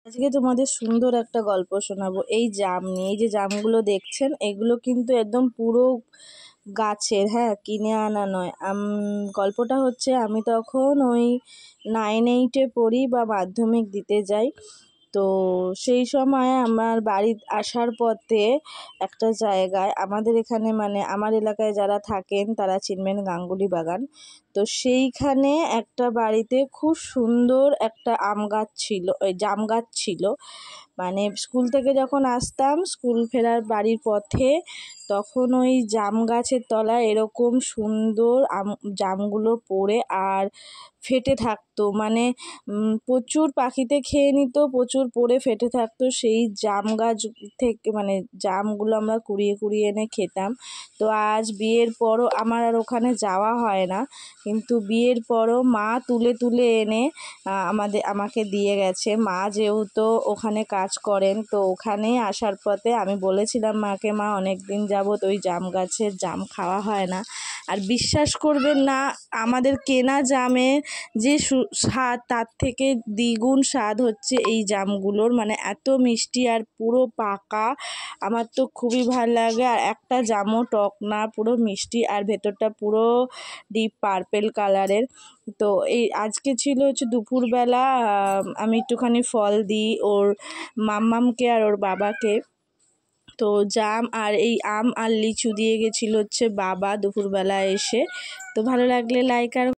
আজকে তোমাদের সুন্দর একটা গল্প শোনাবো এই জাম নিয়ে। এই যে জামগুলো দেখছেন এগুলো কিন্তু একদম পুরো গাছের, হ্যাঁ, কিনে আনা নয়। গল্পটা হচ্ছে আমি তখন ওই 9-8-এ পড়ি বা মাধ্যমিক দিতে যাই। তো সেই সময় আমার বাড়ি আসার পথে একটা জায়গায় আমাদের এখানে মানে আমার এলাকায় যারা থাকেন তারা চিনবেন গাঙ্গুলি বাগান। তো সেইখানে একটা বাড়িতে খুব সুন্দর একটা আম গাছ ছিল, ওই জাম গাছ ছিল। মানে স্কুল থেকে যখন আসতাম, স্কুল ফেরার বাড়ির পথে, তখন ওই জাম গাছের তলায় এরকম সুন্দর জামগুলো পড়ে আর ফেটে থাকতো। মানে প্রচুর পাখিতে খেয়ে নিত, প্রচুর পড়ে ফেটে থাকতো। সেই জাম গাছ থেকে মানে জামগুলো আমরা কুড়িয়ে কুড়িয়ে এনে খেতাম। তো আজ বিয়ের পরও আমার আর ওখানে যাওয়া হয় না, কিন্তু বিয়ের পরও মা তুলে তুলে এনে আমাকে দিয়ে গেছে। মা যেহেতু ওখানে কাজ করেন, তো ওখানে আসার পথে আমি বলেছিলাম মাকে, মা অনেক দিন যাবত ওই জাম গাছের জাম খাওয়া হয় না। আর বিশ্বাস করবেন না, আমাদের কেনা জামের যে স্বাদ তার থেকে দ্বিগুণ স্বাদ হচ্ছে এই জামগুলোর। মানে এত মিষ্টি আর পুরো পাকা, আমার তো খুবই ভালো লাগে। আর একটা জামও টক না, পুরো মিষ্টি আর ভেতরটা পুরো ডিপ পার্পেল কালারের। তো এই আজকে ছিল হচ্ছে দুপুরবেলা, আমি একটুখানি ফল দিই ওর মাম্মামকে আর ওর বাবাকে। তো জাম আর এই আম আর লিচু দিয়ে গেছিলো হচ্ছে বাবা দুপুরবেলা এসে। তো ভালো লাগলে লাইক আর